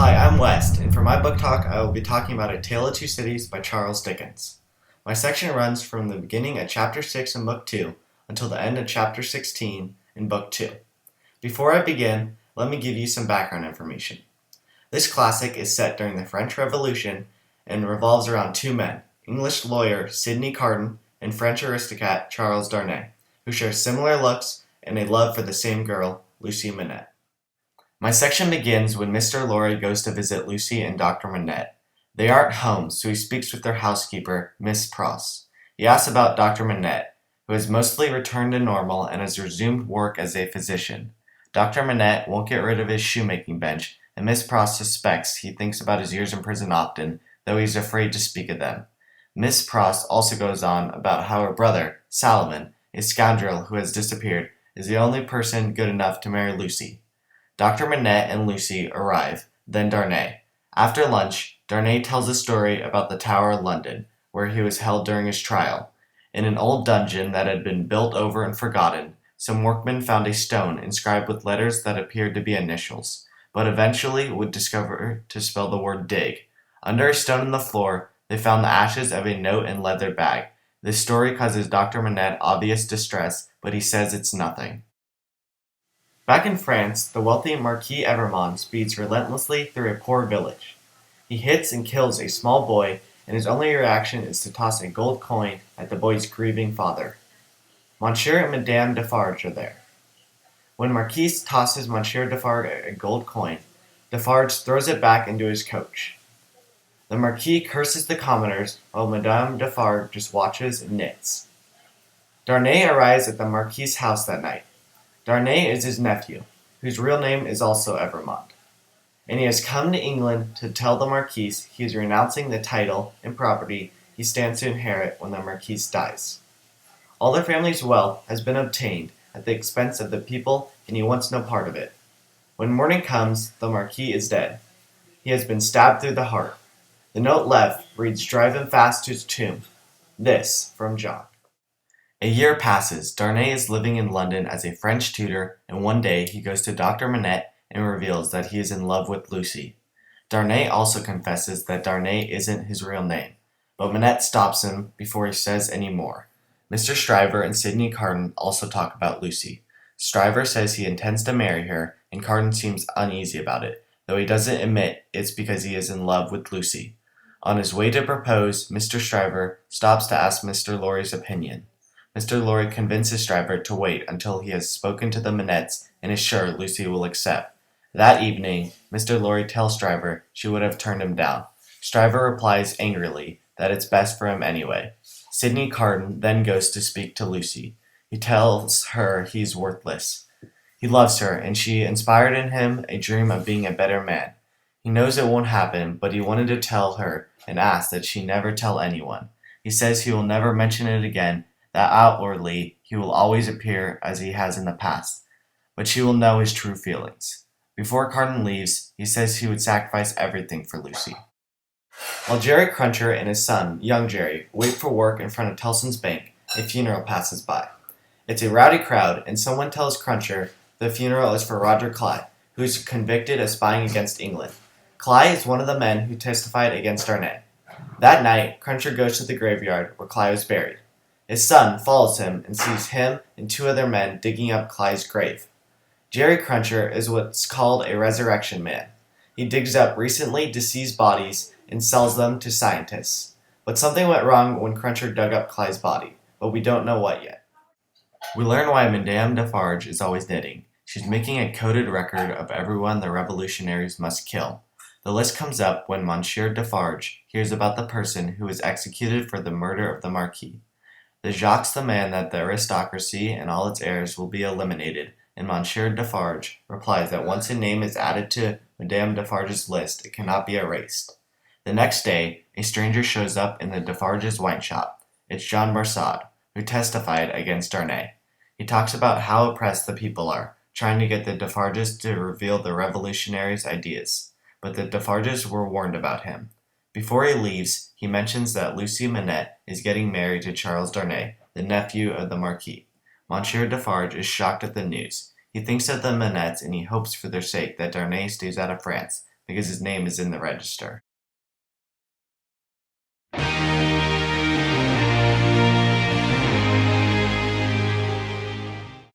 Hi, I'm West, and for my book talk, I will be talking about A Tale of Two Cities by Charles Dickens. My section runs from the beginning of Chapter 6 in Book 2 until the end of Chapter 16 in Book 2. Before I begin, let me give you some background information. This classic is set during the French Revolution and revolves around two men, English lawyer Sidney Carton and French aristocrat Charles Darnay, who share similar looks and a love for the same girl, Lucy Manette. My section begins when Mr. Lorry goes to visit Lucy and Dr. Manette. They aren't home, so he speaks with their housekeeper, Miss Pross. He asks about Dr. Manette, who has mostly returned to normal and has resumed work as a physician. Dr. Manette won't get rid of his shoemaking bench, and Miss Pross suspects he thinks about his years in prison often, though he's afraid to speak of them. Miss Pross also goes on about how her brother, Salomon, a scoundrel who has disappeared, is the only person good enough to marry Lucy. Dr. Manette and Lucy arrive, then Darnay. After lunch, Darnay tells a story about the Tower of London, where he was held during his trial. In an old dungeon that had been built over and forgotten, some workmen found a stone inscribed with letters that appeared to be initials, but eventually would discover to spell the word dig. Under a stone in the floor, they found the ashes of a note and leather bag. This story causes Dr. Manette obvious distress, but he says it's nothing. Back in France, the wealthy Marquis Evermond speeds relentlessly through a poor village. He hits and kills a small boy, and his only reaction is to toss a gold coin at the boy's grieving father. Monsieur and Madame Defarge are there. When Marquis tosses Monsieur Defarge a gold coin, Defarge throws it back into his coach. The Marquis curses the commoners, while Madame Defarge just watches and knits. Darnay arrives at the Marquis's house that night. Darnay is his nephew, whose real name is also Evermond, and he has come to England to tell the Marquis he is renouncing the title and property he stands to inherit when the Marquis dies. All their family's wealth has been obtained at the expense of the people, and he wants no part of it. When morning comes, the Marquis is dead. He has been stabbed through the heart. The note left reads, "Drive him fast to his tomb." This from John. A year passes. Darnay is living in London as a French tutor, and one day he goes to Dr. Manette and reveals that he is in love with Lucy. Darnay also confesses that Darnay isn't his real name, but Manette stops him before he says any more. Mr. Stryver and Sidney Carton also talk about Lucy. Stryver says he intends to marry her, and Carton seems uneasy about it, though he doesn't admit it's because he is in love with Lucy. On his way to propose, Mr. Stryver stops to ask Mr. Lorry's opinion. Mr. Lorry convinces Stryver to wait until he has spoken to the Manettes and is sure Lucy will accept. That evening, Mr. Lorry tells Stryver she would have turned him down. Stryver replies angrily that it's best for him anyway. Sidney Carton then goes to speak to Lucy. He tells her he's worthless. He loves her, and she inspired in him a dream of being a better man. He knows it won't happen, but he wanted to tell her and asked that she never tell anyone. He says he will never mention it again, that outwardly he will always appear as he has in the past, but she will know his true feelings. Before Carton leaves, he says he would sacrifice everything for Lucy. While Jerry Cruncher and his son, young Jerry, wait for work in front of Tellson's Bank, a funeral passes by. It's a rowdy crowd, and someone tells Cruncher the funeral is for Roger Clive, who is convicted of spying against England. Clive is one of the men who testified against Darnay. That night, Cruncher goes to the graveyard where Clive is buried. His son follows him and sees him and two other men digging up Clive's grave. Jerry Cruncher is what's called a resurrection man. He digs up recently deceased bodies and sells them to scientists. But something went wrong when Cruncher dug up Clive's body, but we don't know what yet. We learn why Madame Defarge is always knitting. She's making a coded record of everyone the revolutionaries must kill. The list comes up when Monsieur Defarge hears about the person who was executed for the murder of the Marquis. The Jacques the man that the aristocracy and all its heirs will be eliminated, and Monsieur Defarge replies that once a name is added to Madame Defarge's list, it cannot be erased. The next day, a stranger shows up in the Defarge's wine shop. It's Jean Barsad, who testified against Darnay. He talks about how oppressed the people are, trying to get the Defarges to reveal the revolutionaries' ideas, but the Defarges were warned about him. Before he leaves, he mentions that Lucy Manette is getting married to Charles Darnay, the nephew of the Marquis. Monsieur Defarge is shocked at the news. He thinks of the Manettes and he hopes for their sake that Darnay stays out of France, because his name is in the register.